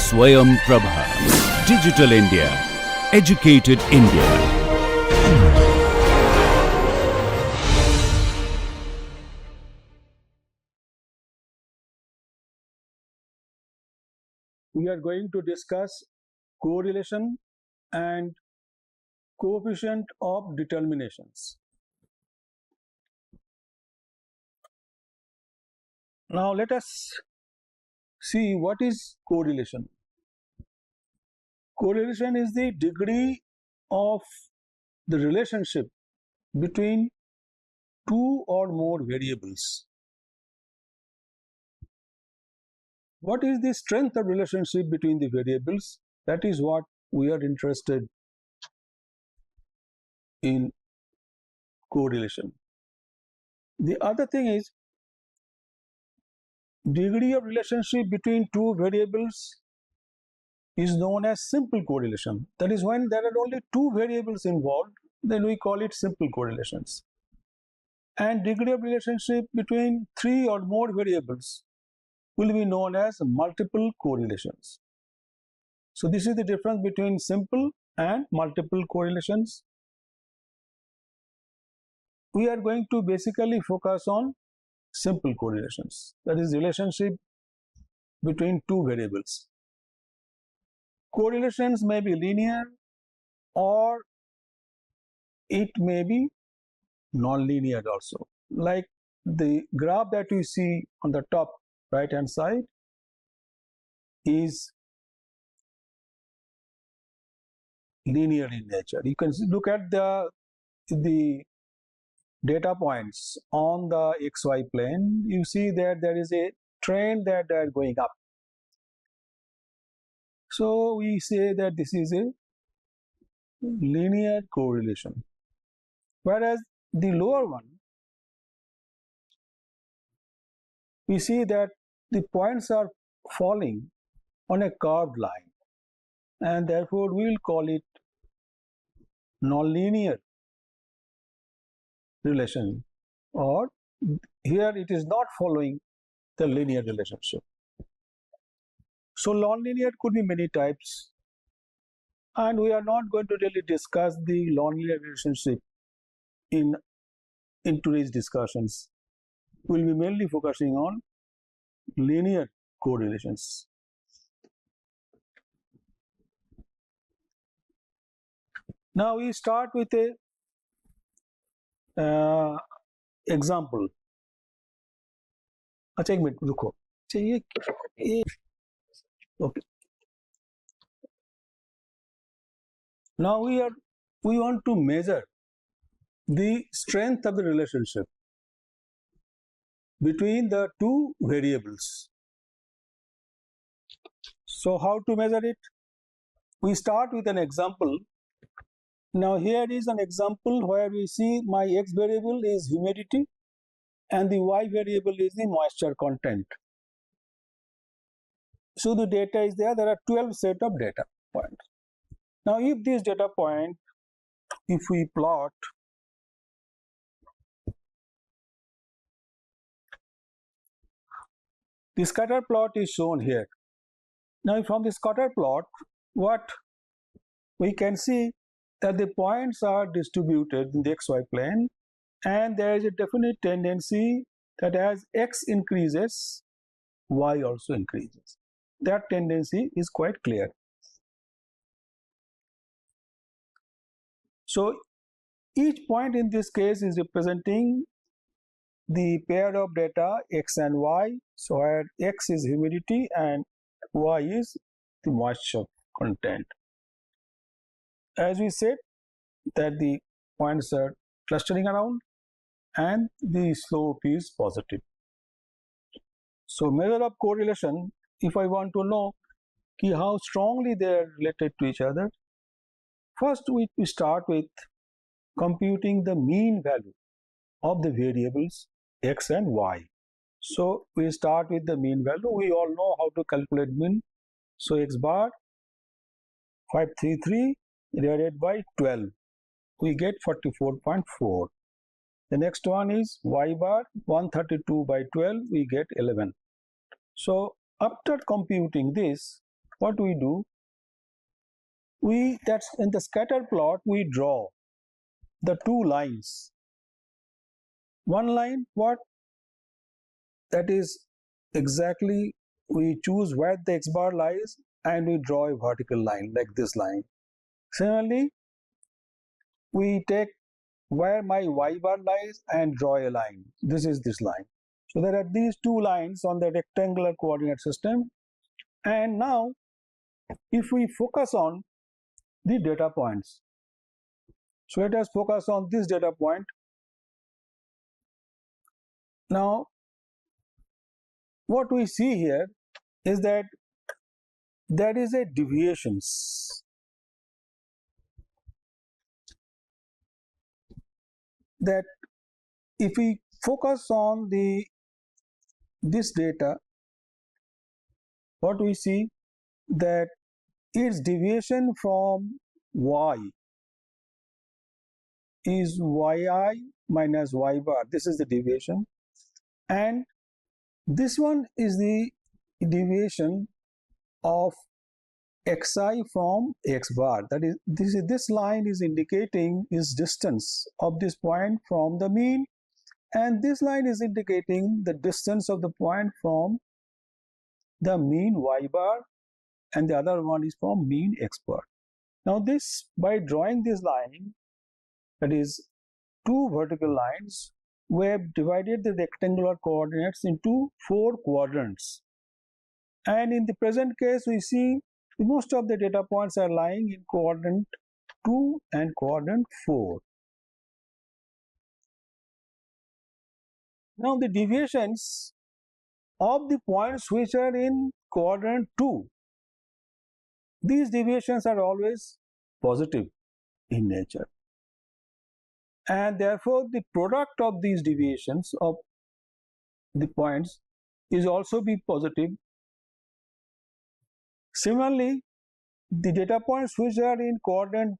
Swayam Prabha. Digital India. Educated India. We are going to discuss correlation and coefficient of determinations. Now let us see what is correlation. Correlation is the degree of the relationship between two or more variables. What is the strength of relationship between the variables? That is what we are interested in correlation. The other thing is degree of relationship between two variables is known as simple correlation. That is, when there are only two variables involved, then we call it simple correlations. And degree of relationship between three or more variables will be known as multiple correlations. So this is the difference between simple and multiple correlations. We are going to basically focus on simple correlations, that is relationship between two variables. Correlations may be linear or it may be non-linear also. Like the graph that you see on the top right hand side is linear in nature. You can look at the data points on the XY plane. You see that there is a trend that they are going up. So we say that this is a linear correlation. Whereas the lower one, we see that the points are falling on a curved line, and therefore we will call it nonlinear relation, or here it is not following the linear relationship. So nonlinear could be many types, and we are not going to really discuss the nonlinear relationship in today's discussions. We will be mainly focusing on linear correlations. Now we start with a example. अच्छा एक minute रुको. Okay. Now we want to measure the strength of the relationship between the two variables. So how to measure it? We start with an example. Now here is an example where we see my x variable is humidity and the y variable is the moisture content. So the data is there. There are 12 set of data points. Now if this data point, if we plot the scatter plot is shown here. Now from the scatter plot, what we can see that the points are distributed in the xy plane, and there is a definite tendency that as x increases, y also increases. That tendency is quite clear. So each point in this case is representing the pair of data x and y. So where x is humidity and y is the moisture content. As we said that the points are clustering around and the slope is positive. So measure of correlation, if I want to know how strongly they are related to each other, first we start with computing the mean value of the variables x and y. So we start with the mean value. We all know how to calculate mean. So x bar 533 divided by 12, we get 44.4. The next one is y bar 132 by 12, we get 11. So after computing this, what we do, that's in the scatter plot we draw the two lines. One line, what? That is exactly, we choose where the x bar lies and we draw a vertical line like this line. Similarly, we take where my y bar lies and draw a line. This is this line. So there are these two lines on the rectangular coordinate system. And now if we focus on the data points, so let us focus on this data point. Now what we see here is that there is a deviations. That if we focus on this data, what we see that its deviation from y is yi minus y bar. This is the deviation, and this one is the deviation of xi from x bar. That is, this line is indicating its distance of this point from the mean, and this line is indicating the distance of the point from the mean y bar, and the other one is from mean x bar. Now this, by drawing this line, that is two vertical lines, we have divided the rectangular coordinates into 4 quadrants. And in the present case, we see most of the data points are lying in quadrant 2 and quadrant 4. Now the deviations of the points which are in quadrant 2, these deviations are always positive in nature, and therefore the product of these deviations of the points is also be positive. Similarly, the data points which are in quadrant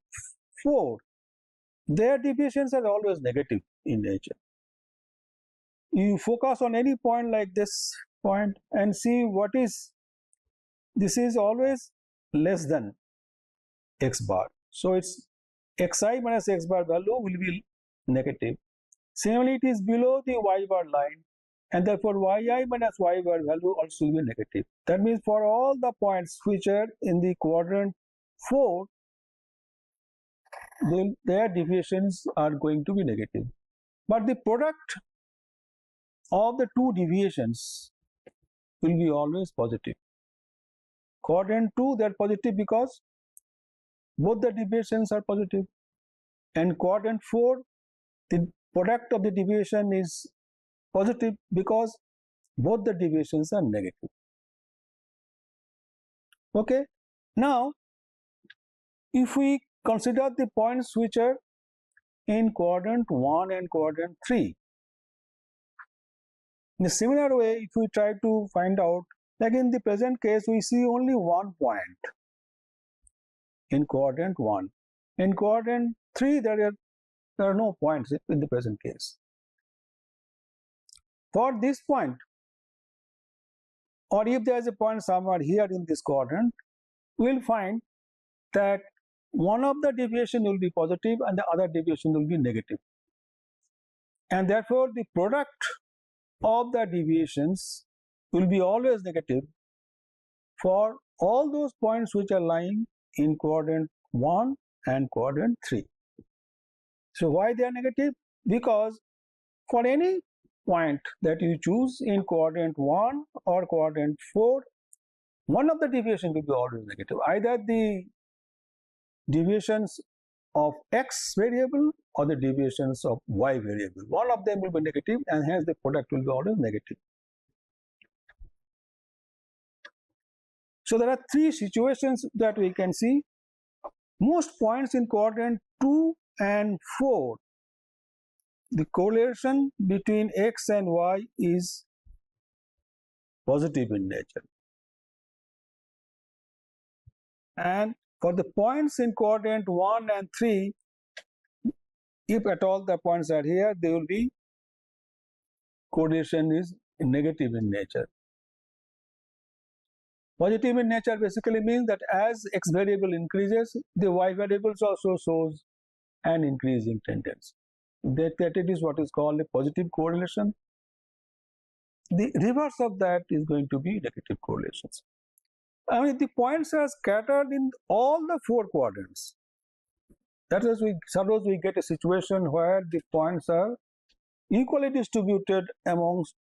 4, their deviations are always negative in nature. You focus on any point like this point and see what is, this is always less than x bar. So its xi minus x bar value will be negative. Similarly, it is below the y bar line, and therefore yi minus y bar value also will be negative. That means for all the points which are in the quadrant 4, their deviations are going to be negative. But the product of the two deviations will be always positive. Quadrant 2, they are positive because both the deviations are positive. And quadrant 4, the product of the deviation is positive because both the deviations are negative. Okay. Now, if we consider the points which are in quadrant 1 and quadrant 3, in a similar way, if we try to find out, like in the present case, we see only one point in quadrant 1. In quadrant 3, there are no points in the present case. For this point, or if there is a point somewhere here in this quadrant, we will find that one of the deviation will be positive and the other deviation will be negative. And therefore, the product of the deviations will be always negative for all those points which are lying in quadrant 1 and quadrant 3. So why they are negative? Because for any point that you choose in quadrant 1 or quadrant 4, one of the deviation will be always negative. Either the deviations of x variable or the deviations of y variable. One of them will be negative, and hence the product will be always negative. So there are 3 situations that we can see. Most points in quadrant 2 and 4, the correlation between x and y is positive in nature. And for the points in quadrant 1 and 3, if at all the points are here, they will be, correlation is negative in nature. Positive in nature basically means that as x variable increases, the y variables also shows an increasing tendency. That it is what is called a positive correlation. The reverse of that is going to be negative correlations. I mean, the points are scattered in all the four quadrants. That is, suppose we get a situation where the points are equally distributed amongst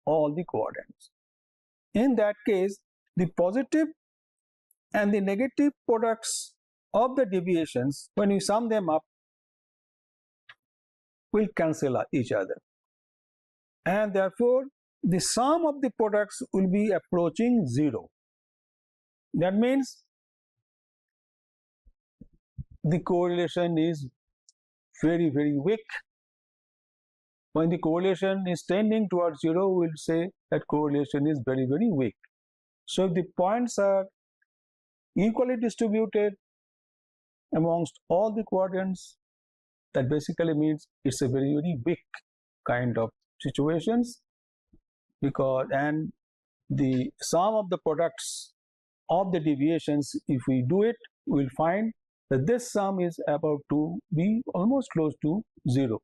all the quadrants. In that case, the positive and the negative products of the deviations, when you sum them up, will cancel each other. And therefore, the sum of the products will be approaching 0. That means the correlation is very, very weak. When the correlation is tending towards 0, we will say that correlation is very, very weak. So if the points are equally distributed amongst all the quadrants, that basically means it's a very, very weak kind of situations, because and the sum of the products of the deviations, if we do it, we will find that this sum is about to be almost close to 0.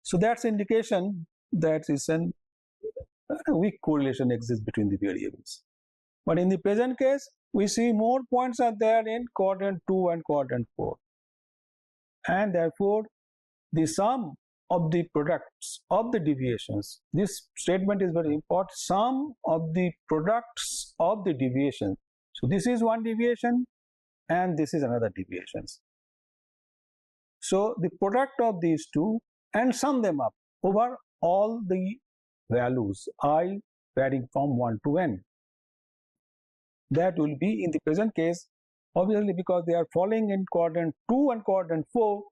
So that's indication that is a weak correlation exists between the variables. But in the present case, we see more points are there in quadrant 2 and quadrant 4. And therefore, the sum of the products of the deviations, this statement is very important, sum of the products of the deviation. So this is one deviation and this is another deviation. So the product of these two and sum them up over all the values I varying from 1 to n. That will be in the present case, obviously because they are falling in quadrant 2 and quadrant 4,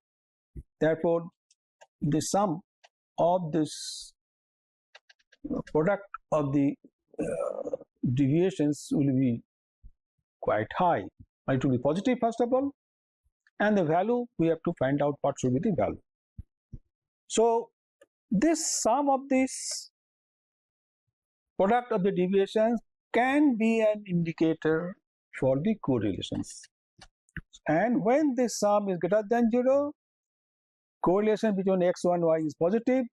therefore the sum of this product of the deviations will be quite high. It will be positive first of all, and the value we have to find out what should be the value. So this sum of this product of the deviations can be an indicator for the correlations. And when this sum is greater than 0, correlation between x1 and y is positive,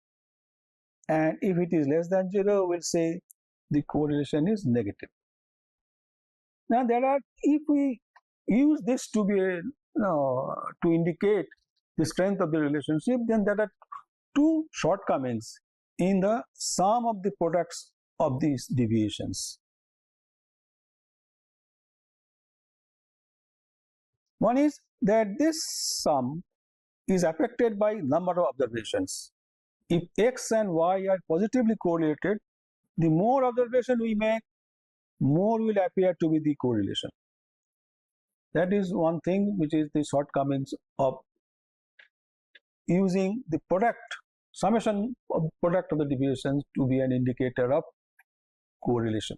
and if it is less than 0, we'll say the correlation is negative. Now if we use this to be to indicate the strength of the relationship, then there are two shortcomings in the sum of the products of these deviations. One is that this sum is affected by number of observations. If x and y are positively correlated, the more observation we make, more will appear to be the correlation. That is one thing which is the shortcomings of using the product, summation of product of the deviations to be an indicator of correlation.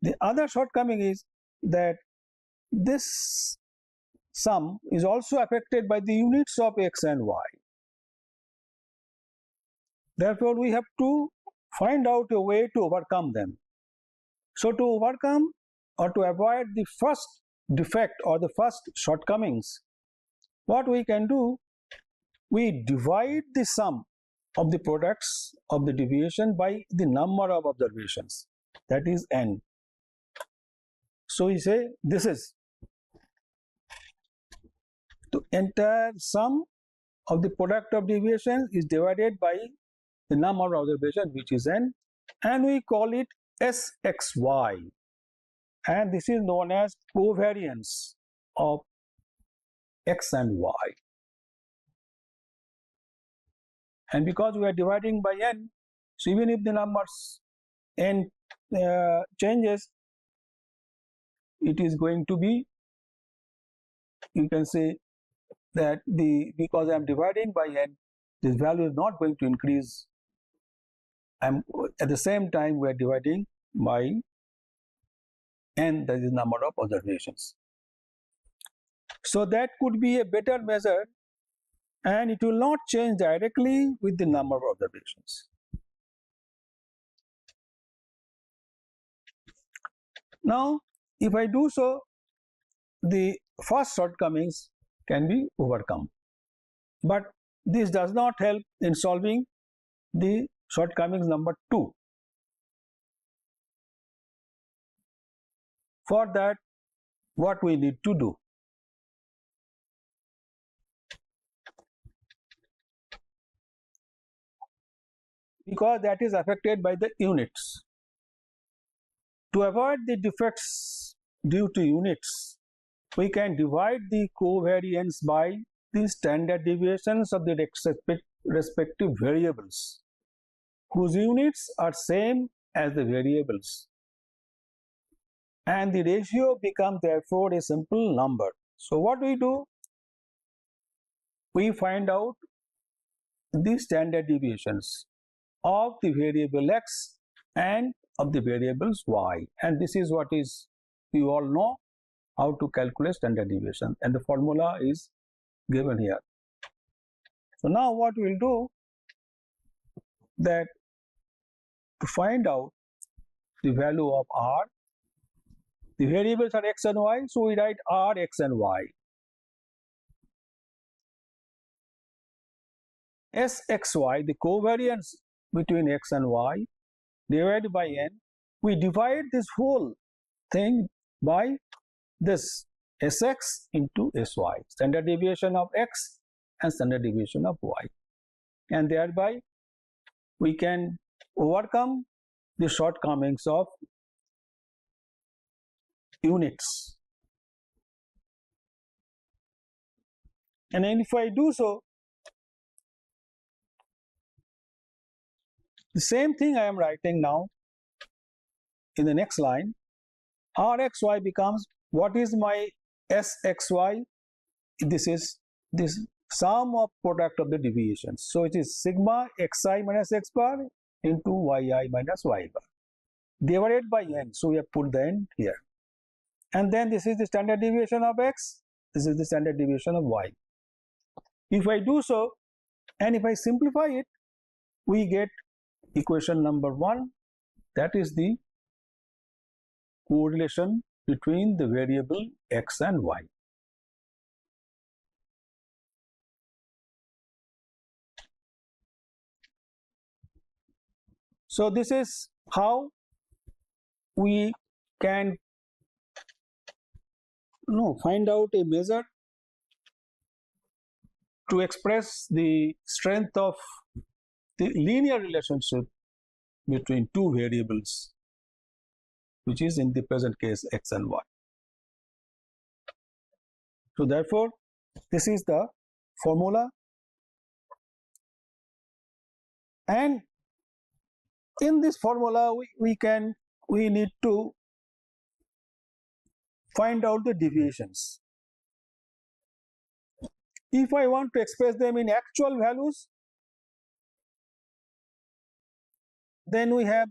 The other shortcoming is that this sum is also affected by the units of x and y. Therefore, we have to find out a way to overcome them. So to overcome or to avoid the first defect or the first shortcomings, what we can do, we divide the sum of the products of the deviation by the number of observations, that is n. So we say this is the entire sum of the product of deviation is divided by the number of observations, which is n, and we call it SXY, and this is known as covariance of x and y. And because we are dividing by n, so even if the numbers n changes, it is going to be, you can say that because I am dividing by n, this value is not going to increase. At the same time we are dividing by n, that is number of observations. So that could be a better measure, and it will not change directly with the number of observations. Now, if I do so, the first shortcomings can be overcome. But this does not help in solving the shortcomings number 2. For that, what we need to do? Because that is affected by the units. To avoid the defects due to units, we can divide the covariance by the standard deviations of the respective variables, whose units are same as the variables. And the ratio becomes therefore a simple number. So what we do? We find out the standard deviations of the variable x and of the variables y, and this is what is, you all know how to calculate standard deviation, and the formula is given here. So now what we will do, that to find out the value of r, the variables are x and y, so we write r, x and y. Sxy, the covariance between x and y, divided by n. We divide this whole thing by this Sx into Sy, standard deviation of x and standard deviation of y, and thereby we can overcome the shortcomings of units. And then if I do so, the same thing I am writing now in the next line. Rxy becomes, what is my Sxy? This is this sum of product of the deviations. So it is sigma xi minus x bar into yi minus y bar divided by n. So we have put the n here. And then this is the standard deviation of x, this is the standard deviation of y. If I do so, and if I simplify it, we get equation number 1, that is the correlation between the variable x and y. So this is how we can find out a measure to express the strength of the linear relationship between two variables, which is in the present case x and y. So therefore, this is the formula, and in this formula we need to find out the deviations. If I want to express them in actual values, then we have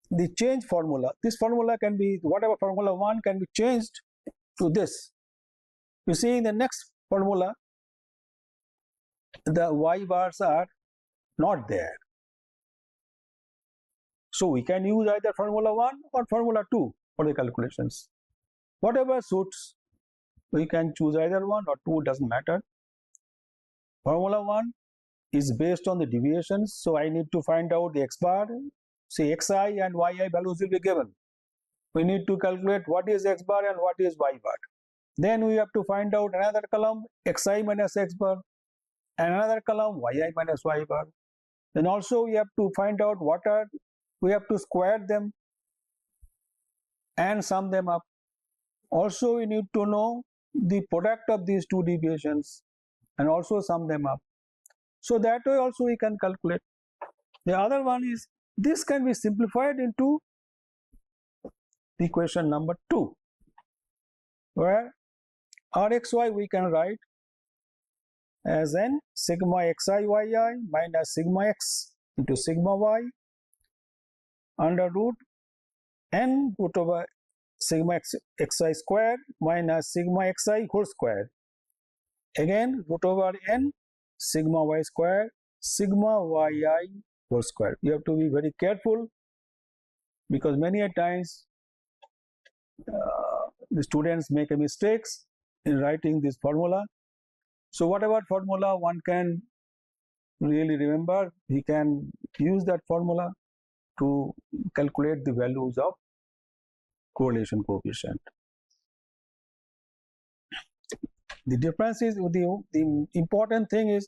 the change formula. This formula can be, whatever formula 1 can be changed to this. You see, in the next formula, the y bars are not there. So we can use either formula 1 or formula 2 for the calculations. Whatever suits, we can choose either 1 or 2, doesn't matter. Formula 1 is based on the deviations, so I need to find out the x bar. Say xi and yi values will be given. We need to calculate what is x bar and what is y bar. Then we have to find out another column xi minus x bar and another column yi minus y bar. Then also we have to find out we have to square them and sum them up. Also we need to know the product of these two deviations and also sum them up. So that way also we can calculate. The other one is, this can be simplified into equation number 2, where Rxy we can write as n sigma xi yi minus sigma x into sigma y under root n root over sigma xi square minus sigma xi whole square, again root over n sigma y square sigma yi whole square. You have to be very careful, because many a times the students make a mistakes in writing this formula. So whatever formula one can really remember, he can use that formula to calculate the values of correlation coefficient. The difference is, the important thing is,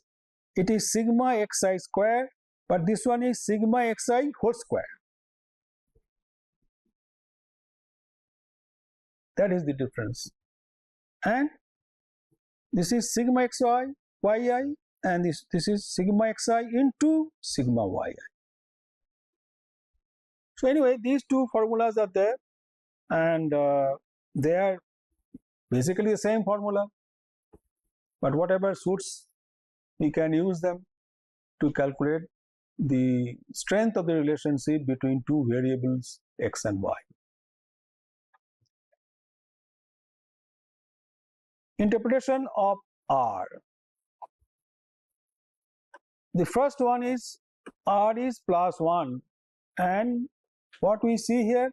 it is sigma xi square, but this one is sigma xi whole square. That is the difference. And this is sigma xi yi, and this is sigma xi into sigma yi. So anyway, these two formulas are there, and they are basically the same formula, but whatever suits, we can use them to calculate the strength of the relationship between two variables x and y. Interpretation of R. The first one is R is plus 1, and what we see here,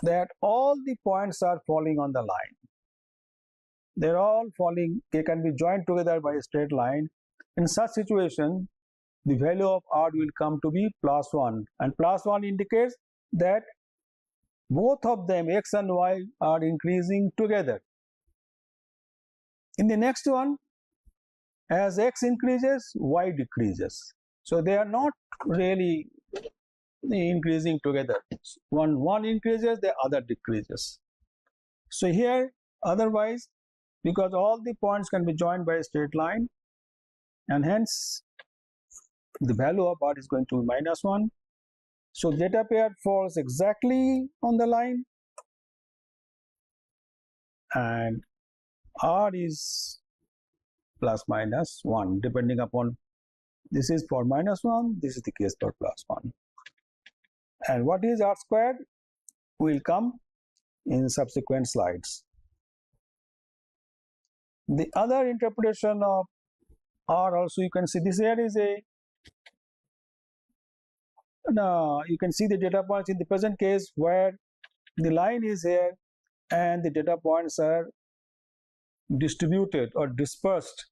that all the points are falling on the line. They're all falling, they can be joined together by a straight line. In such situation, the value of R will come to be plus 1, and plus 1 indicates that both of them, x and y, are increasing together. In the next one, as x increases, y decreases. So they are not really increasing together. One increases, the other decreases. So here, otherwise, because all the points can be joined by a straight line, and hence the value of R is going to be minus 1. So zeta pair falls exactly on the line, and R is plus minus 1, depending upon, this is for minus 1, this is the case for plus 1. And what is R squared will come in subsequent slides. The other interpretation of R also, you can see this here is you can see the data points in the present case where the line is here and the data points are distributed or dispersed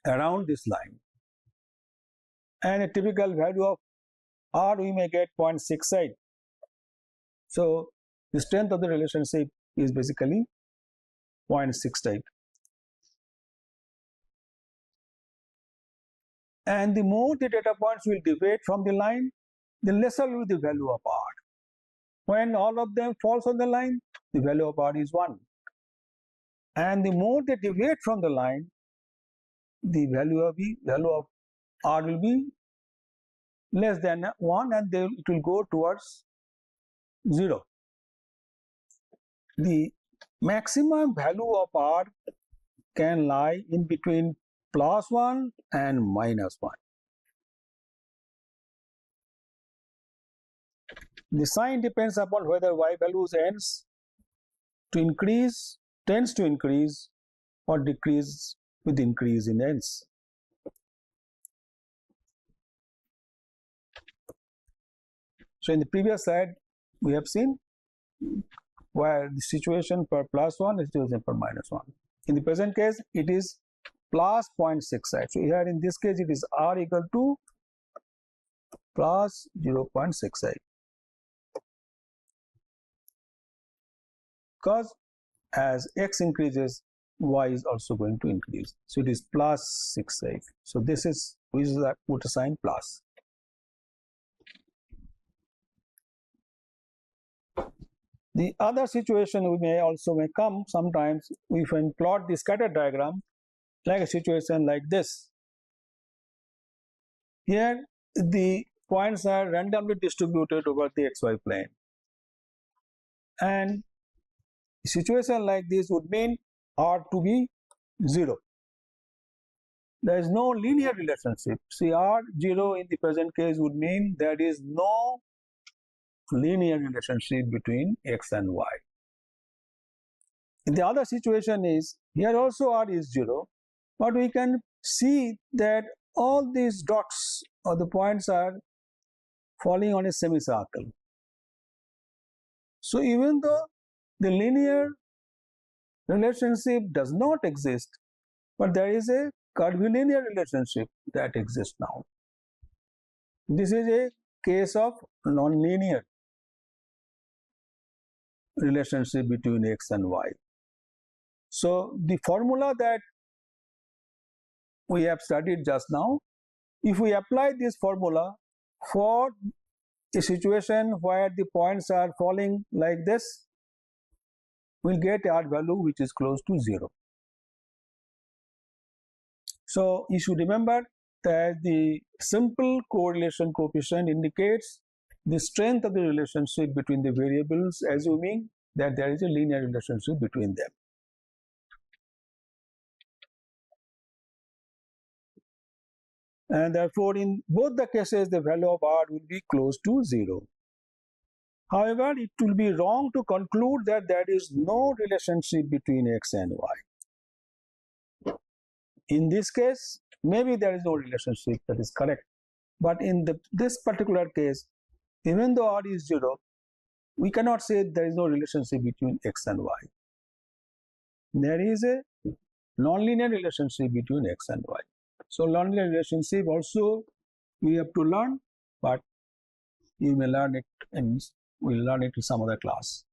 around this line, and a typical value of R we may get 0.68. So the strength of the relationship is basically 0.68. And the more the data points will deviate from the line, the lesser will be the value of R. When all of them falls on the line, the value of R is 1. And the more they deviate from the line, the value of R will be less than 1, and it will go towards 0. The maximum value of R can lie in between plus 1 and minus 1. The sign depends upon whether y values tends to increase or decrease with increase in ends. So in the previous slide, we have seen where the situation for plus 1 is situation for minus 1. In the present case, it is plus 0.68. So here in this case, it is R equal to plus 0.68. Because as x increases, y is also going to increase. So it is plus 68. So this is, we use that put a sign plus. The other situation may come sometimes if we plot the scatter diagram, like a situation like this. Here the points are randomly distributed over the xy plane, and a situation like this would mean R to be 0. There is no linear relationship. See, R0 in the present case would mean there is no linear relationship between x and y. In the other situation is, here also R is 0, but we can see that all these dots or the points are falling on a semicircle. So even though the linear relationship does not exist, but there is a curvilinear relationship that exists now. This is a case of nonlinear relationship between x and y. So the formula that we have studied just now, if we apply this formula for a situation where the points are falling like this, we'll get R value which is close to 0. So you should remember that the simple correlation coefficient indicates the strength of the relationship between the variables, assuming that there is a linear relationship between them. And therefore, in both the cases, the value of R will be close to 0. However, it will be wrong to conclude that there is no relationship between x and y. In this case, maybe there is no relationship, that is correct. But in this particular case, even though R is 0, we cannot say there is no relationship between x and y. There is a nonlinear relationship between x and y. So nonlinear relationship also we have to learn, but you may learn it and we'll learn it in some other class.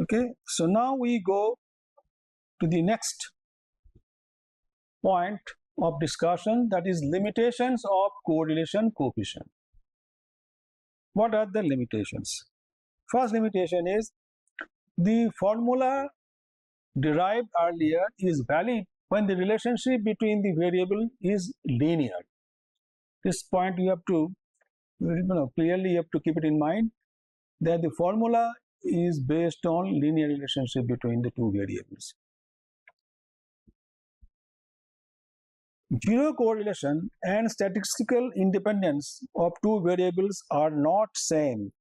Okay, so now we go to the next point of discussion, that is limitations of correlation coefficient. What are the limitations? First limitation is the formula derived earlier is valid when the relationship between the variable is linear. This point you have to clearly you have to keep it in mind, that the formula is based on linear relationship between the two variables. Zero correlation and statistical independence of two variables are not same.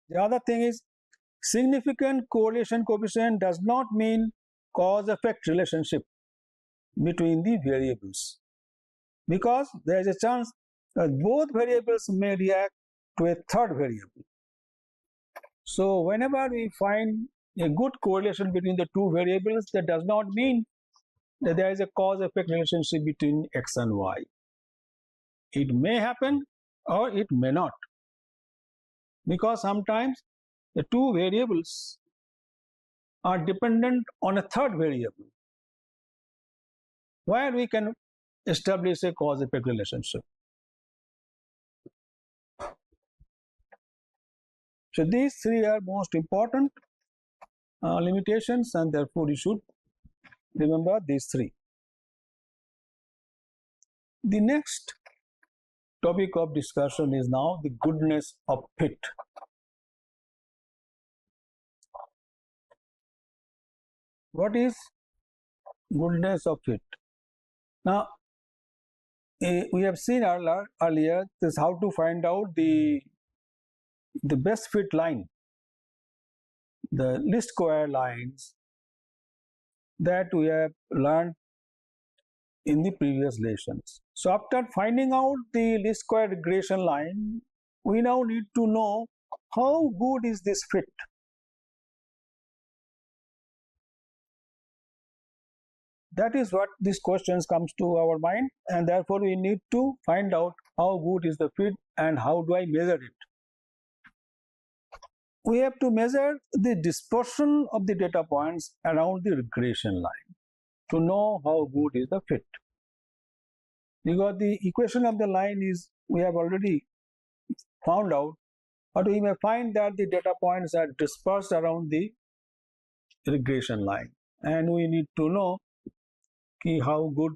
The other thing is, significant correlation coefficient does not mean cause-effect relationship between the variables, because there is a chance that both variables may react to a third variable. So whenever we find a good correlation between the two variables, that does not mean that there is a cause-effect relationship between x and y. It may happen or it may not, because sometimes the two variables are dependent on a third variable where we can establish a cause-effect relationship. So these three are most important limitations, and therefore you should remember these three. The next topic of discussion is now the goodness of fit. What is goodness of fit? Now, we have seen earlier this how to find out the best fit line, the least square lines that we have learned in the previous lessons. So after finding out the least square regression line, we now need to know how good is this fit. That is what these questions comes to our mind, and therefore we need to find out how good is the fit and how do I measure it. We have to measure the dispersion of the data points around the regression line to know how good is the fit. Because the equation of the line is, we have already found out, but we may find that the data points are dispersed around the regression line, and we need to know how good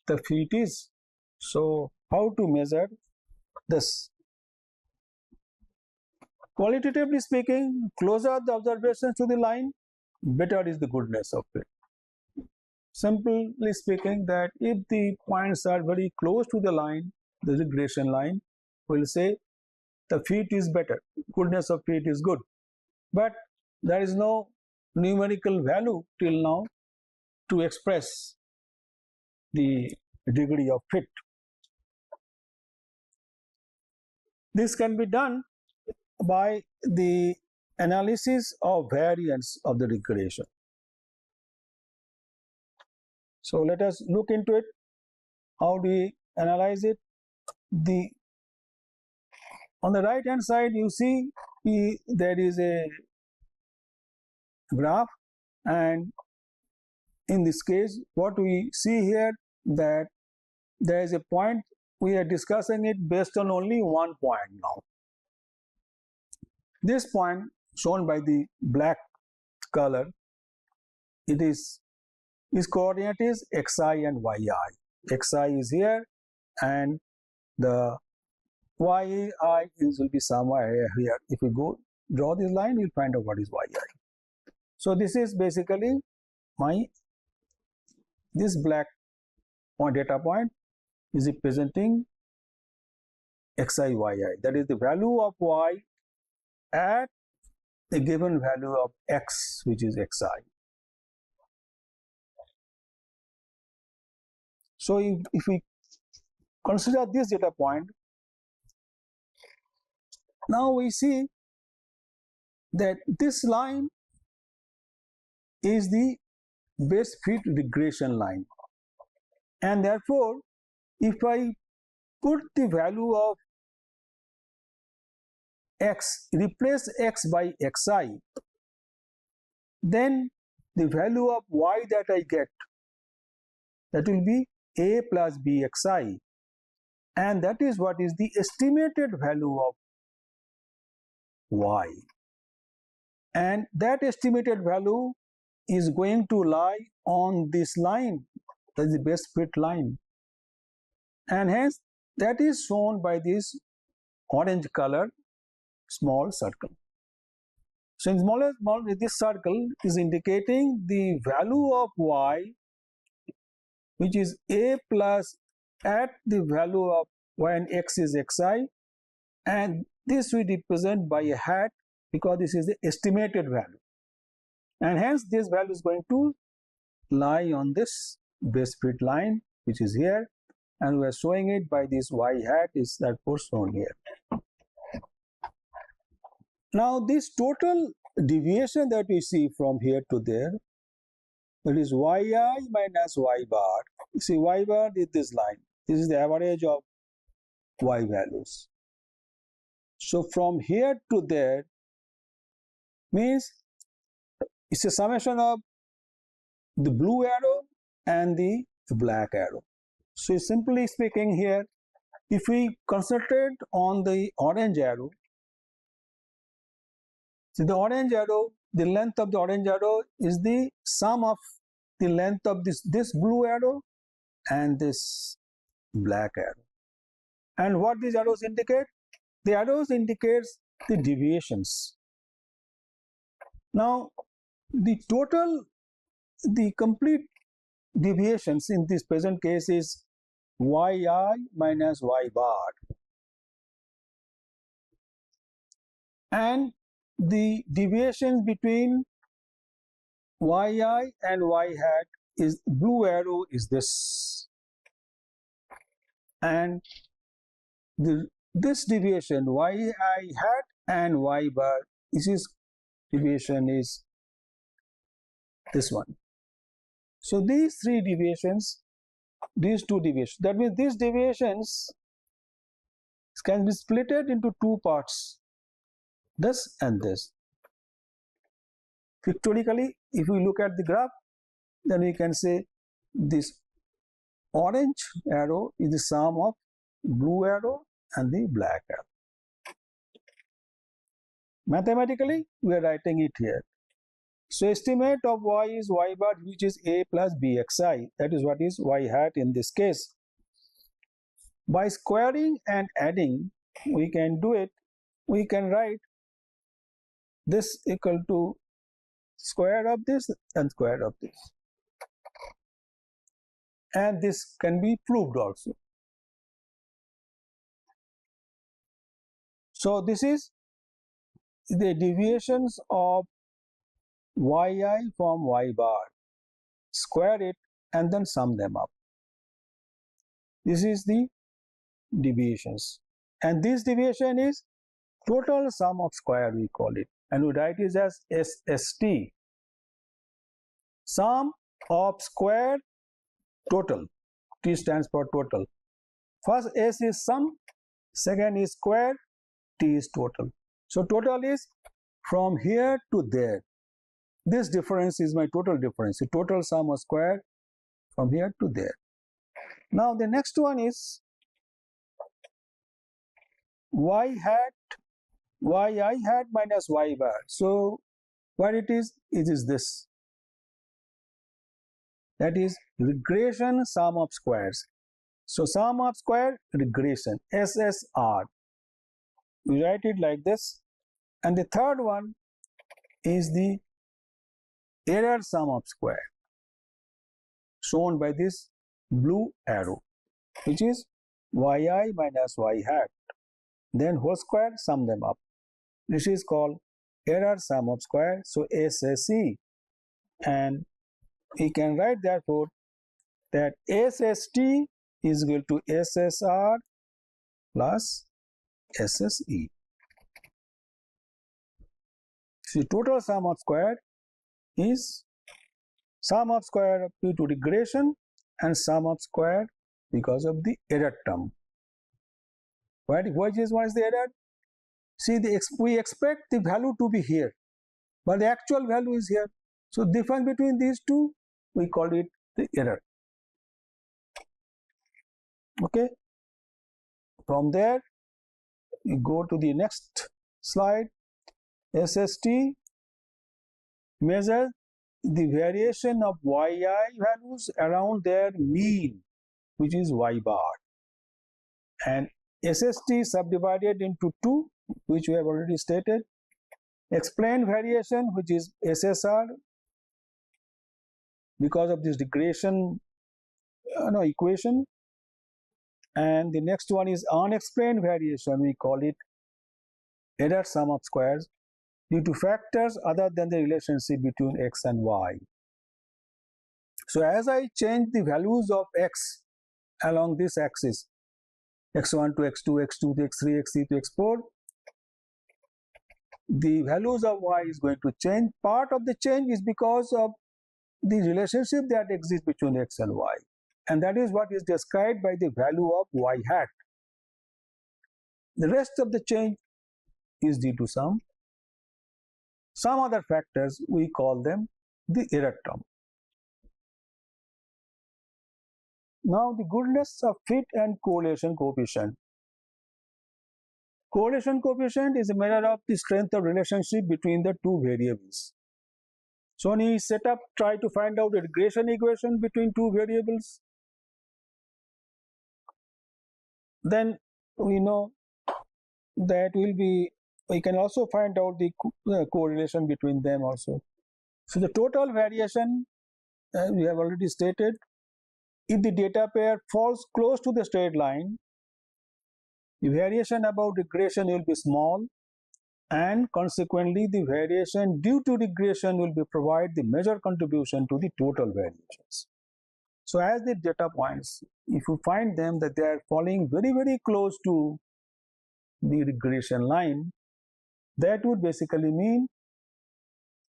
the fit is. So how to measure this? Qualitatively speaking, closer the observations to the line, better is the goodness of fit. Simply speaking, that if the points are very close to the line, the regression line, we'll say the fit is better, goodness of fit is good. But there is no numerical value till now to express the degree of fit. This can be done by the analysis of variance of the regression. So let us look into it. How do we analyze it? On the right hand side, you see there is a graph, and in this case what we see here, that there is a point. We are discussing it based on only one point now. This point shown by the black color, its coordinate is xi and yi. Xi is here and the yi will be somewhere here. If we go draw this line, we'll find out what is yi. So this is basically this black data point is representing xi, yi. That is the value of y at a given value of x, which is xi. So if we consider this data point, now we see that this line is the best fit regression line, and therefore if I put the value of x, replace x by xi, then the value of y that I get, that will be a plus bxi, and that is what is the estimated value of y, and that estimated value is going to lie on this line, that is the best fit line, and hence that is shown by this orange color small circle. So in small this circle is indicating the value of y, which is a plus at the value of when x is xi, and this we represent by a hat because this is the estimated value, and hence this value is going to lie on this best fit line, which is here, and we are showing it by this y hat is therefore shown here. Now this total deviation that we see from here to there, that is yi minus y bar. You see, y bar is this line. This is the average of y values. So from here to there means it's a summation of the blue arrow and the black arrow. So simply speaking here, if we concentrate on the orange arrow, see the orange arrow, the length of the orange arrow is the sum of the length of this blue arrow and this black arrow. And what these arrows indicate? The arrows indicates the deviations. Now the complete deviations in this present case is yi minus y bar, and the deviations between yi and y hat is blue arrow is this, and this deviation yi hat and y bar, this deviation is this one. So these three deviations, these two deviations, that means these deviations can be splitted into two parts, this and this. Pictorially, if we look at the graph, then we can say this orange arrow is the sum of blue arrow and the black arrow. Mathematically, we are writing it here. So estimate of y is y bar, which is a plus bxi. That is what is y hat in this case. By squaring and adding, we can do it. We can write this equal to square of this and square of this. And this can be proved also. So this is the deviations of yi from y bar. square it and then sum them up. This is the deviations, and this deviation is total sum of square, we call it, and we write it as SST, sum of square total. T stands for total. First S is sum, second is square, T is total. So total is from here to there. This difference is my total difference, the total sum of square from here to there. Now the next one is y I hat minus y bar. So what it is this. That is regression sum of squares. So sum of square regression, SSR. We write it like this. And the third one is the error sum of square, shown by this blue arrow, which is yi minus y hat. Then whole square, sum them up. This is called error sum of square, so SSE. And we can write therefore that SST is equal to SSR plus SSE. So total sum of square is sum of square due to regression and sum of square because of the error term. What is the error? See, we expect the value to be here, but the actual value is here. So difference between these two, we call it the error. Okay. From there, we go to the next slide. SST measures the variation of yi values around their mean, which is y bar. And SST is subdivided into two, which we have already stated. Explained variation, which is SSR, because of this regression equation. And the next one is unexplained variation. We call it error sum of squares due to factors other than the relationship between x and y. So as I change the values of x along this axis, x1 to x2, x2 to x3, x3 to x4, the values of y is going to change. Part of the change is because of the relationship that exists between x and y, and that is what is described by the value of y hat. The rest of the change is due to some other factors. We call them the error term. Now the goodness of fit and correlation coefficient. Correlation coefficient is a measure of the strength of relationship between the two variables. So when we try to find out the regression equation between two variables, then we know that we can also find out the correlation between them also. So the total variation, we have already stated, if the data pair falls close to the straight line, the variation about regression will be small, and consequently the variation due to regression will provide the major contribution to the total variations. So as the data points, if you find them that they are falling very, very close to the regression line, that would basically mean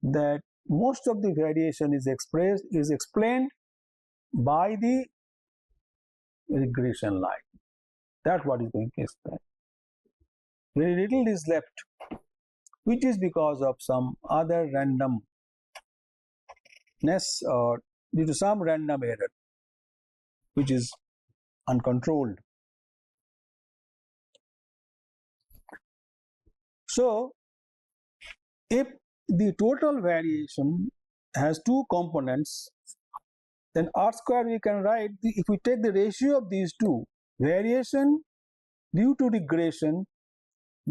that most of the variation is explained by the regression line. That's what is going to explain. Very little is left, which is because of some other randomness or due to some random error, which is uncontrolled. So, if the total variation has two components, then R square we can write, if we take the ratio of these two, variation due to regression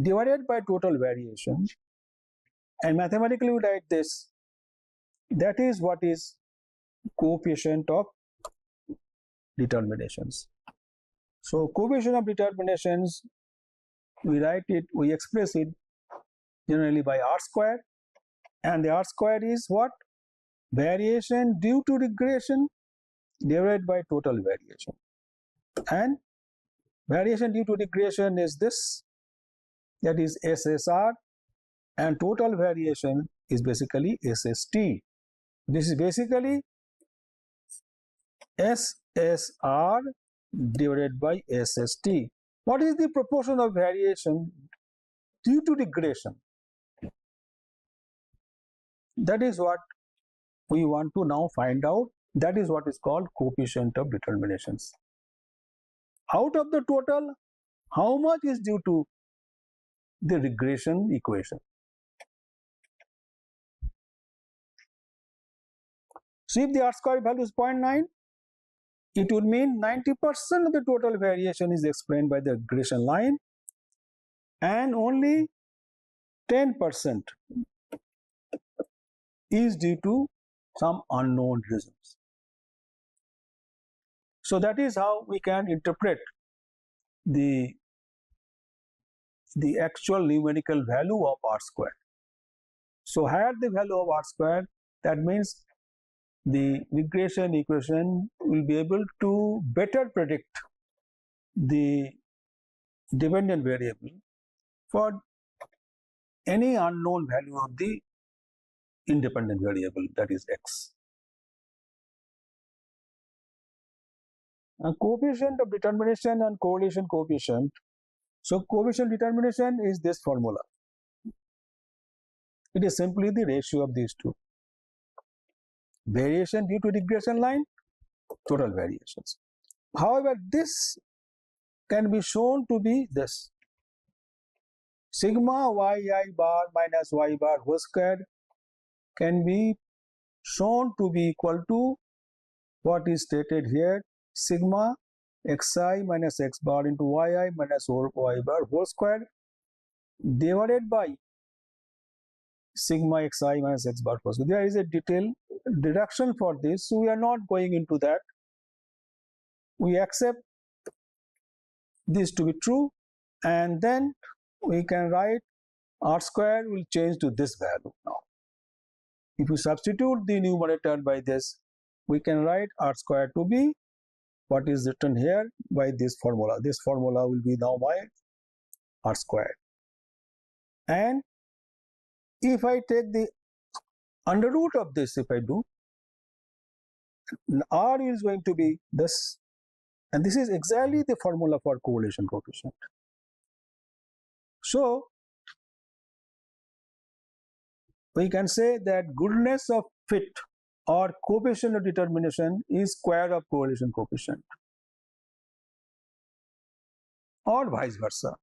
divided by total variation, and mathematically we write this, that is what is coefficient of determinations. So coefficient of determinations, we express it generally by R square, and the R square is what? variation due to regression divided by total variation. And variation due to regression is this, that is SSR, and total variation is basically SST. This is basically SSR divided by SST. What is the proportion of variation due to regression? That is what we want to now find out. That is what is called coefficient of determinations. Out of the total, how much is due to the regression equation? So if the R-square value is 0.9, it would mean 90% of the total variation is explained by the regression line, and only 10% is due to some unknown reasons. So that is how we can interpret the actual numerical value of R-square. So higher the value of R-square, that means the regression equation will be able to better predict the dependent variable for any unknown value of the independent variable, that is x. A coefficient of determination and correlation coefficient. So coefficient determination is this formula. It is simply the ratio of these two. Variation due to regression line, total variations. However, this can be shown to be this. Sigma yi bar minus y bar whole squared can be shown to be equal to what is stated here, sigma xi minus x bar into yi minus y bar whole squared divided by sigma xi minus x bar whole squared. There is a detailed deduction for this, so we are not going into that. We accept this to be true, and then we can write R square will change to this value now. If we substitute the numerator by this, we can write R square to be what is written here by this formula. This formula will be now my R square. And if I take the under root of this, if I do, R is going to be this, and this is exactly the formula for correlation coefficient. So we can say that goodness of fit or coefficient of determination is square of correlation coefficient, or vice versa.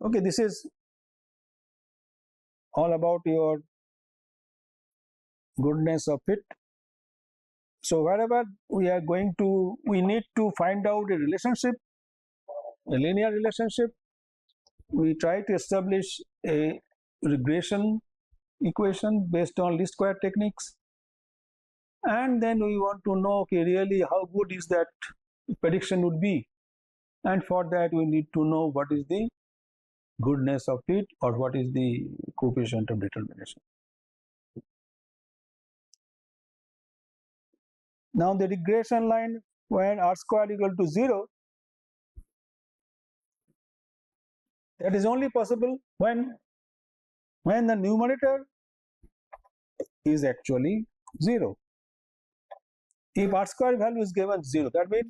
Okay, this is all about your goodness of fit. So wherever we are going to, we need to find out a relationship, a linear relationship. We try to establish a regression equation based on least square techniques, and then we want to know, okay, really how good is that prediction would be, and for that we need to know what is the goodness of fit or what is the coefficient of determination. Now the regression line when R square equal to 0, that is only possible when the numerator is actually 0. If R square value is given 0, that means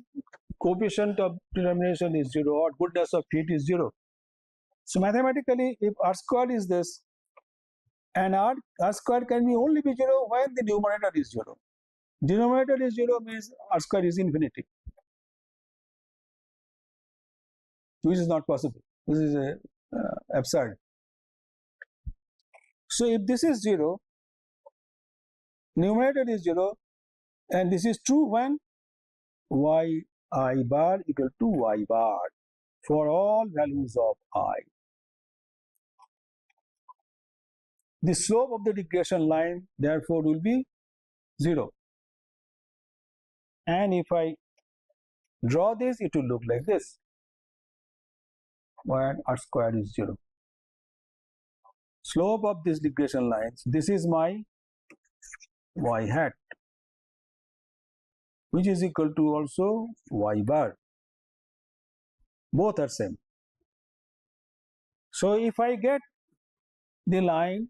coefficient of determination is 0 or goodness of fit is 0. So mathematically, if R square is this, and R square can be only be 0 when the numerator is 0. Denominator is 0 means R square is infinity, which is not possible. This is absurd. So if this is 0, numerator is 0, and this is true when yi bar equal to y bar for all values of I. The slope of the regression line therefore will be 0. And if I draw this, it will look like this, when R square is 0. slope of this regression lines. This is my y hat, which is equal to also y bar. Both are same. So if I get the line,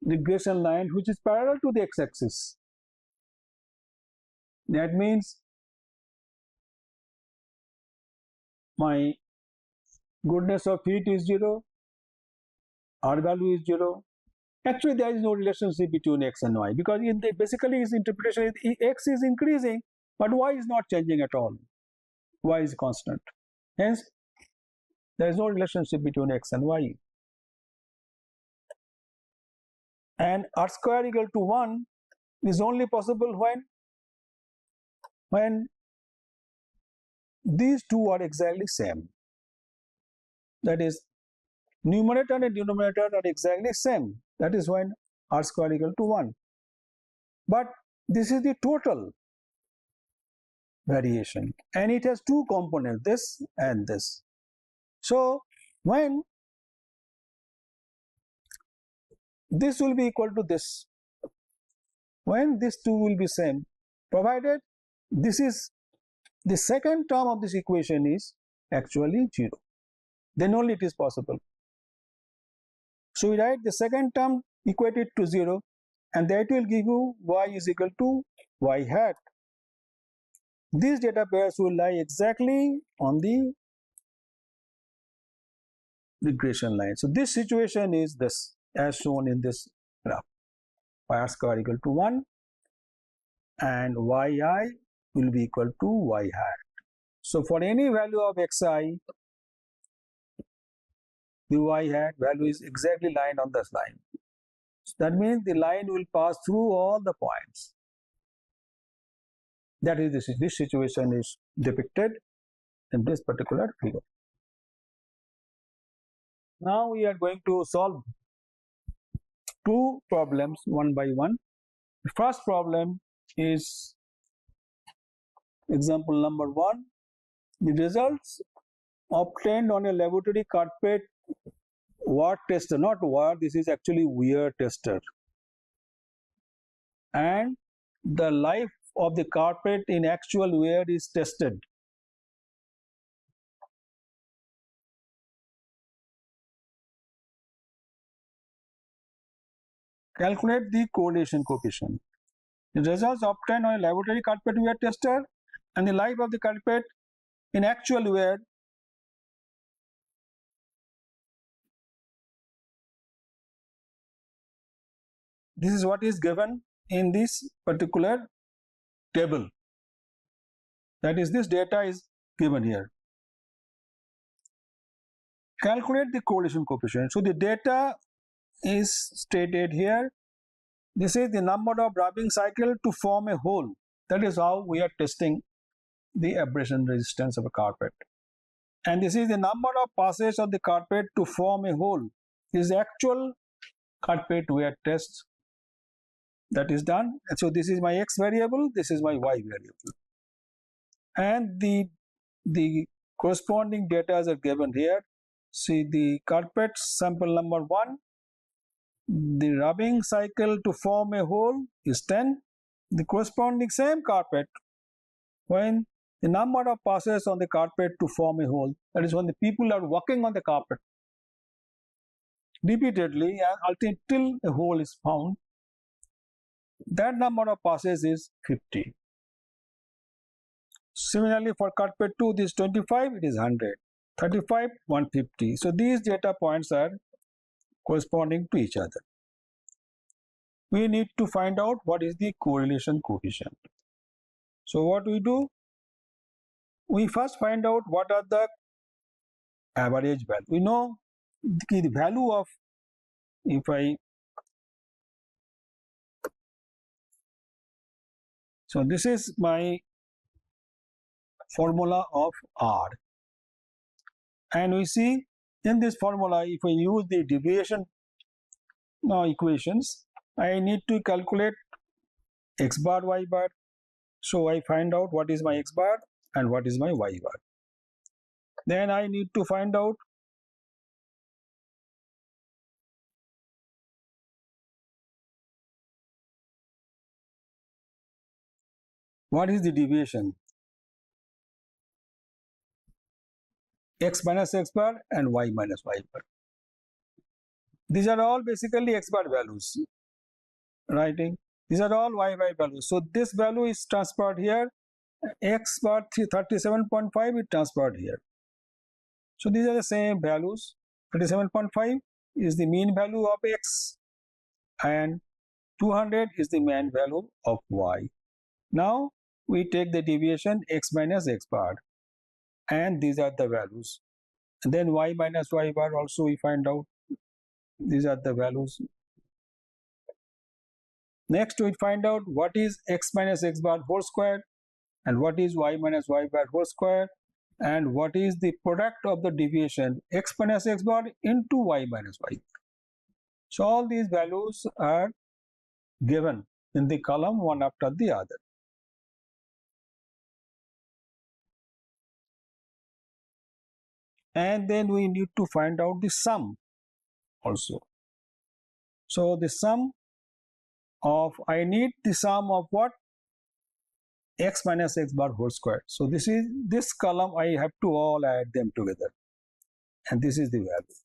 regression line, which is parallel to the x-axis, that means my goodness of fit is 0, R value is 0. Actually, there is no relationship between x and y, because in the basically its interpretation is x is increasing, but y is not changing at all. Y is constant. Hence, there is no relationship between x and y. And r square equal to 1 is only possible when these two are exactly same. That is, numerator and denominator are exactly same. That is when r square equal to 1. But this is the total variation, and it has two components, this and this. So when this will be equal to this, when these two will be same, provided this is the second term of this equation is actually 0, then only it is possible. So we write the second term equated to 0, and that will give you y is equal to y hat. These data pairs will lie exactly on the regression line. So this situation is this, as shown in this graph. Y square equal to 1 and yi will be equal to y hat. So for any value of xi, the y hat value is exactly lined on this line. So that means the line will pass through all the points. That is, this situation is depicted in this particular figure. Now we are going to solve two problems one by one. The first problem is example number 1. The results obtained on a laboratory carpet wear tester, not wear, this is actually wear tester, and the life of the carpet in actual wear is tested. Calculate the correlation coefficient. The results obtained on a laboratory carpet wear tester and the life of the carpet in actual wear this is what is given in this particular table. That is, this data is given here. Calculate the correlation coefficient. So the data is stated here. This is the number of rubbing cycle to form a hole. That is how we are testing the abrasion resistance of a carpet. And this is the number of passes of the carpet to form a hole. This is the actual carpet wear test that is done. And so this is my x variable, this is my y variable. And the corresponding data are given here. See, the carpet sample number 1, the rubbing cycle to form a hole is 10. The corresponding same carpet, when the number of passes on the carpet to form a hole, that is when the people are walking on the carpet repeatedly and until a hole is found, that number of passes is 50. Similarly, for carpet 2, this 25, it is 100. 35, 150. So these data points are corresponding to each other. We need to find out what is the correlation coefficient. So what we do? We first find out what are the average value. We know the value of, so this is my formula of R. And we see in this formula, if we use the deviation equations, I need to calculate x bar, y bar. So I find out what is my x bar and what is my y bar. Then I need to find out What is the deviation? X minus x bar and y minus y bar. These are all basically x bar values, writing. These are all y values. So this value is transferred here. X bar 37.5 is transferred here. So these are the same values. 37.5 is the mean value of x and 200 is the mean value of y. Now we take the deviation x minus x bar and these are the values. And then y minus y bar also we find out. These are the values. Next we find out what is x minus x bar whole square and what is y minus y bar whole square and what is the product of the deviation x minus x bar into y minus y. So all these values are given in the column one after the other. And then we need to find out the sum also. So the sum of, I need the sum of what? X minus x bar whole square. So this column I have to all add them together and this is the value.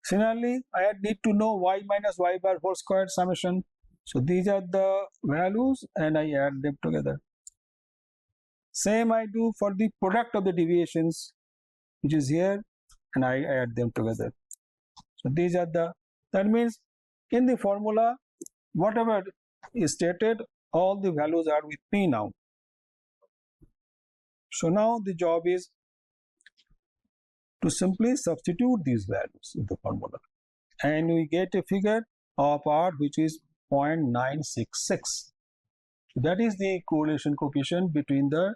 Similarly, I need to know y minus y bar whole square summation. So these are the values and I add them together. Same I do for the product of the deviations which is here and I add them together. So these are the, that means in the formula whatever is stated, all the values are with me now. So now the job is to simply substitute these values in the formula and we get a figure of R which is 0.966. So that is the correlation coefficient between the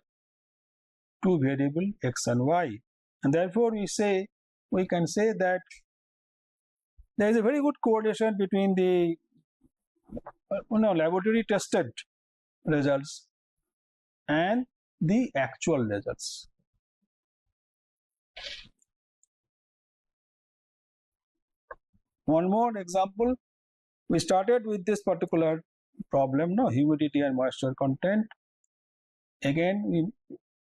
two variable x and y, and therefore we can say that there is a very good correlation between the laboratory tested results and the actual results. One more example, we started with this particular problem, humidity and moisture content. Again, we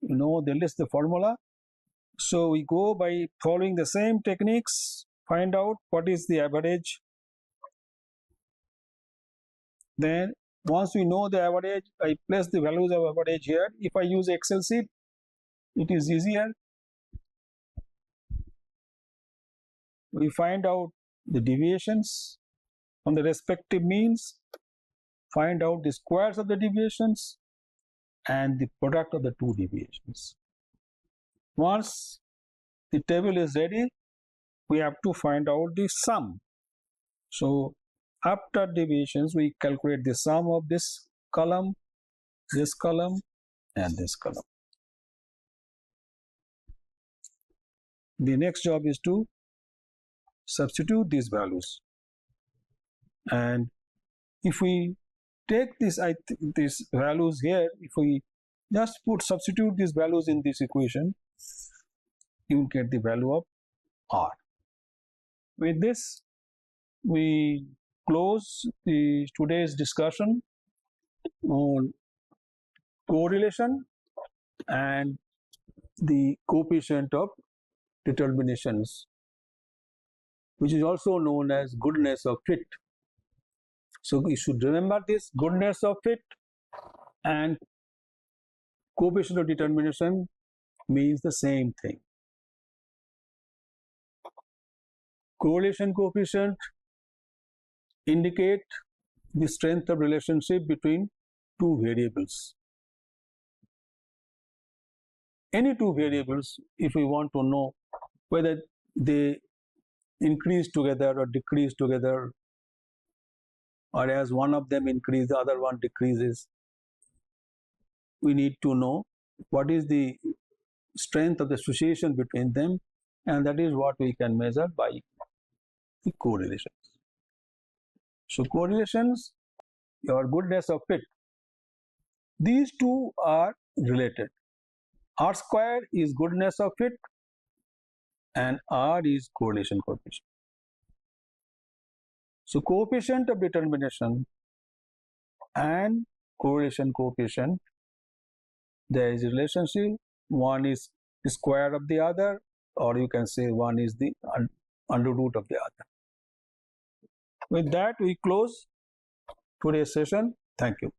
know the list, the formula. So we go by following the same techniques, find out what is the average. Then once we know the average, I place the values of average here. If I use Excel sheet, it is easier. We find out the deviations from the respective means, find out the squares of the deviations and the product of the two deviations. Once the table is ready, we have to find out the sum. So after deviations, we calculate the sum of this column, and this column. The next job is to substitute these values. And if we take these values here, if we just substitute these values in this equation, you will get the value of R. With this, we close today's discussion on correlation and the coefficient of determinations, which is also known as goodness of fit. So you should remember this, goodness of fit and coefficient of determination means the same thing. Correlation coefficient indicate the strength of relationship between two variables. Any two variables, if we want to know whether they increase together or decrease together, or as one of them increases, the other one decreases, we need to know what is the strength of the association between them, and that is what we can measure by the correlations. So correlations, your goodness of fit, these two are related. R square is goodness of fit and R is correlation coefficient. So coefficient of determination and correlation coefficient there is a relationship. One is the square of the other, or you can say one is the under root of the other. With that, we close today's session. Thank you.